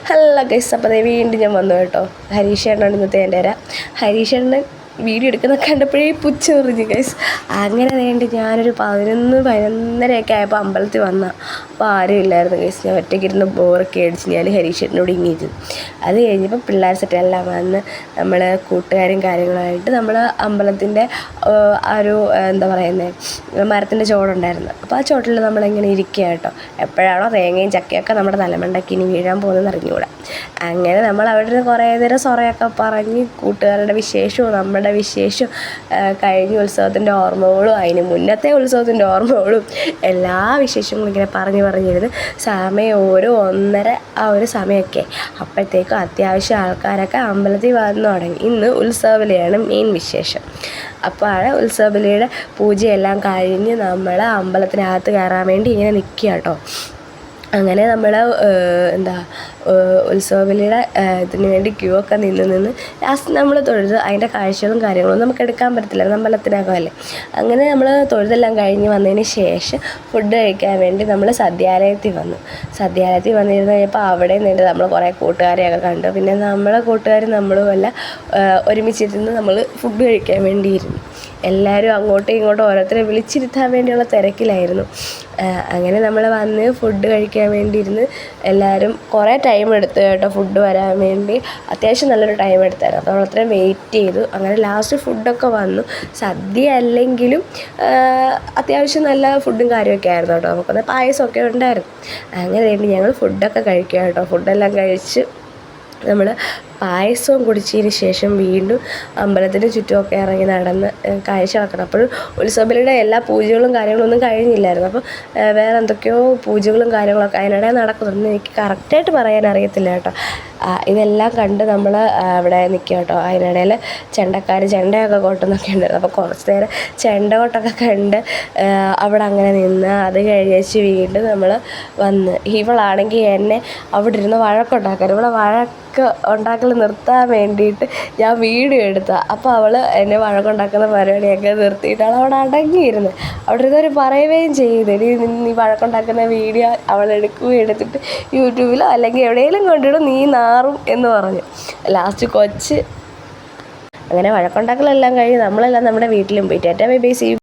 Hello guys, അപ്പോൾ വീണ്ടും ഞാൻ വന്നു കേട്ടോ. ഹരീഷേട്ടനാണ് ഇന്നത്തെ എൻ്റെ വര. ഹരീഷേട്ടൻ വീഡിയോ എടുക്കുന്ന കണ്ടപ്പോഴേ പുച്ഛം എറിഞ്ഞു ഗൈസ്. അങ്ങനെ വേണ്ടി ഞാനൊരു 11-11:30 ആയപ്പോൾ അമ്പലത്തിൽ വന്ന അപ്പോൾ ആരും ഇല്ലായിരുന്നു ഗൈസ്. ഞാൻ ഒറ്റയ്ക്കിരുന്ന് ബോറൊക്കെ അടിച്ച് ഞാൻ ഹരീഷേട്ടനോട് ഇങ്ങിയിരുന്നു. അത് കഴിഞ്ഞപ്പോൾ പിള്ളേർ സെറ്റെല്ലാം വന്ന് നമ്മൾ കൂട്ടുകാരും കാര്യങ്ങളായിട്ട് നമ്മൾ അമ്പലത്തിൻ്റെ ഒരു എന്താ പറയുന്നത് മരത്തിൻ്റെ ചോടുണ്ടായിരുന്നു. അപ്പോൾ ആ ചോട്ടിൽ നമ്മളിങ്ങനെ ഇരിക്കുക കേട്ടോ. എപ്പോഴാണോ തേങ്ങയും ചക്കയൊക്കെ നമ്മുടെ തലമണ്ടയ്ക്ക് ഇനി വീഴാൻ പോകുന്നതെന്ന് അറിഞ്ഞുകൂടാ. അങ്ങനെ നമ്മൾ അവിടെ നിന്ന് കുറേ നേരം സൊറയൊക്കെ പറഞ്ഞ് കൂട്ടുകാരുടെ വിശേഷവും നമ്മുടെ വിശേഷവും കഴിഞ്ഞ ഉത്സവത്തിൻ്റെ ഓർമ്മകളും അതിന് മുന്നത്തെ ഉത്സവത്തിൻ്റെ ഓർമ്മകളും എല്ലാ വിശേഷങ്ങളും ഇങ്ങനെ പറഞ്ഞിരുന്ന് സമയം 1-1:30 ആ ഒരു സമയമൊക്കെ. അപ്പോഴത്തേക്കും അത്യാവശ്യം ആൾക്കാരൊക്കെ അമ്പലത്തിൽ വന്നു തുടങ്ങി. ഇന്ന് ഉത്സവബലിയാണ് മെയിൻ വിശേഷം. അപ്പോൾ ഉത്സവബലിയുടെ പൂജയെല്ലാം കഴിഞ്ഞ് നമ്മൾ അമ്പലത്തിനകത്ത് കയറാൻ വേണ്ടി ഇങ്ങനെ നിൽക്കുക കേട്ടോ. അങ്ങനെ നമ്മൾ ഉത്സവബലിയുടെ ഇതിന് വേണ്ടി ക്യൂ ഒക്കെ നിന്ന് ലാസ്റ്റ് നമ്മൾ തൊഴുത് അതിൻ്റെ കാഴ്ചകളും കാര്യങ്ങളും നമുക്ക് എടുക്കാൻ പറ്റത്തില്ല, അമ്പലത്തിനകമല്ലേ. അങ്ങനെ നമ്മൾ തൊഴുതെല്ലാം കഴിഞ്ഞ് വന്നതിന് ശേഷം ഫുഡ് കഴിക്കാൻ വേണ്ടി നമ്മൾ സദ്യാലയത്തിൽ വന്നിരുന്ന് കഴിഞ്ഞപ്പോൾ അവിടെ നിന്നിട്ട് നമ്മൾ കുറേ കൂട്ടുകാരെയൊക്കെ കണ്ടു. പിന്നെ നമ്മളെ കൂട്ടുകാരും നമ്മളും എല്ലാം ഒരുമിച്ചിരുന്ന് നമ്മൾ ഫുഡ് കഴിക്കാൻ വേണ്ടിയിരുന്നു. എല്ലാവരും അങ്ങോട്ടും ഇങ്ങോട്ടും ഓരോരുത്തരെ വിളിച്ചിരുത്താൻ വേണ്ടിയുള്ള തിരക്കിലായിരുന്നു. അങ്ങനെ നമ്മൾ വന്ന് ഫുഡ് കഴിക്കാൻ വേണ്ടി ഇരുന്ന് എല്ലാവരും കുറേ ടൈം എടുത്തു കേട്ടോ. ഫുഡ് വരാൻ വേണ്ടി അത്യാവശ്യം നല്ലൊരു ടൈം എടുത്തായിരുന്നു. അപ്പോൾ നമ്മൾ അത്രയും വെയിറ്റ് ചെയ്തു. അങ്ങനെ ലാസ്റ്റ് ഫുഡൊക്കെ വന്നു. സദ്യ അല്ലെങ്കിലും അത്യാവശ്യം നല്ല ഫുഡും കാര്യമൊക്കെ ആയിരുന്നു കേട്ടോ. നമുക്കൊന്ന് പായസമൊക്കെ ഉണ്ടായിരുന്നു. അങ്ങനെ വേണ്ടി ഞങ്ങൾ ഫുഡൊക്കെ കഴിക്കുക കേട്ടോ. ഫുഡെല്ലാം കഴിച്ച് നമ്മൾ പായസവും കുടിച്ചതിന് ശേഷം വീണ്ടും അമ്പലത്തിന് ചുറ്റുമൊക്കെ ഇറങ്ങി നടന്ന് കാഴ്ച വെക്കണം. അപ്പോഴും ഉത്സവബലിയുടെ എല്ലാ പൂജകളും കാര്യങ്ങളൊന്നും കഴിഞ്ഞില്ലായിരുന്നു. അപ്പോൾ വേറെ എന്തൊക്കെയോ പൂജകളും കാര്യങ്ങളൊക്കെ അതിനിടെ നടക്കുന്നുണ്ട്. എനിക്ക് കറക്റ്റായിട്ട് പറയാൻ അറിയത്തില്ല കേട്ടോ. ഇതെല്ലാം കണ്ട് നമ്മൾ അവിടെ നിൽക്കുക കേട്ടോ. അതിനിടയിൽ ചെണ്ടയൊക്കെ കൊട്ടുന്നൊക്കെ ഉണ്ടായിരുന്നു. അപ്പോൾ കുറച്ച് നേരം ചെണ്ട കൊട്ടൊക്കെ കണ്ട് അവിടെ അങ്ങനെ നിന്ന് അത് കഴിഞ്ഞ് വീണ്ടും നമ്മൾ വന്ന് ഇവളാണെങ്കിൽ എന്നെ അവിടെ ഇരുന്ന് വഴക്കുണ്ടാക്കാൻ ഉണ്ടാക്കൽ നിർത്താൻ വേണ്ടിയിട്ട് ഞാൻ വീഡിയോ എടുത്തതാണ്. അപ്പോൾ അവൾ എന്നെ വഴക്കുണ്ടാക്കുന്ന പരിപാടിയൊക്കെ നിർത്തിയിട്ട് അവിടെ അടങ്ങിയിരുന്നു. അവിടെ ഇരുന്നവർ പറയുകയും ചെയ്തു, നീ വഴക്കുണ്ടാക്കുന്ന വീഡിയോ എടുത്തിട്ട് യൂട്യൂബിലോ അല്ലെങ്കിൽ എവിടെയെങ്കിലും കൊണ്ടിടും, നീ നാറും എന്ന് പറഞ്ഞു. ലാസ്റ്റ് കൊച്ച് അങ്ങനെ വഴക്കുണ്ടാക്കലെല്ലാം കഴിഞ്ഞ് നമ്മളെല്ലാം നമ്മുടെ വീട്ടിലും പോയി. Tata bye bye, see U.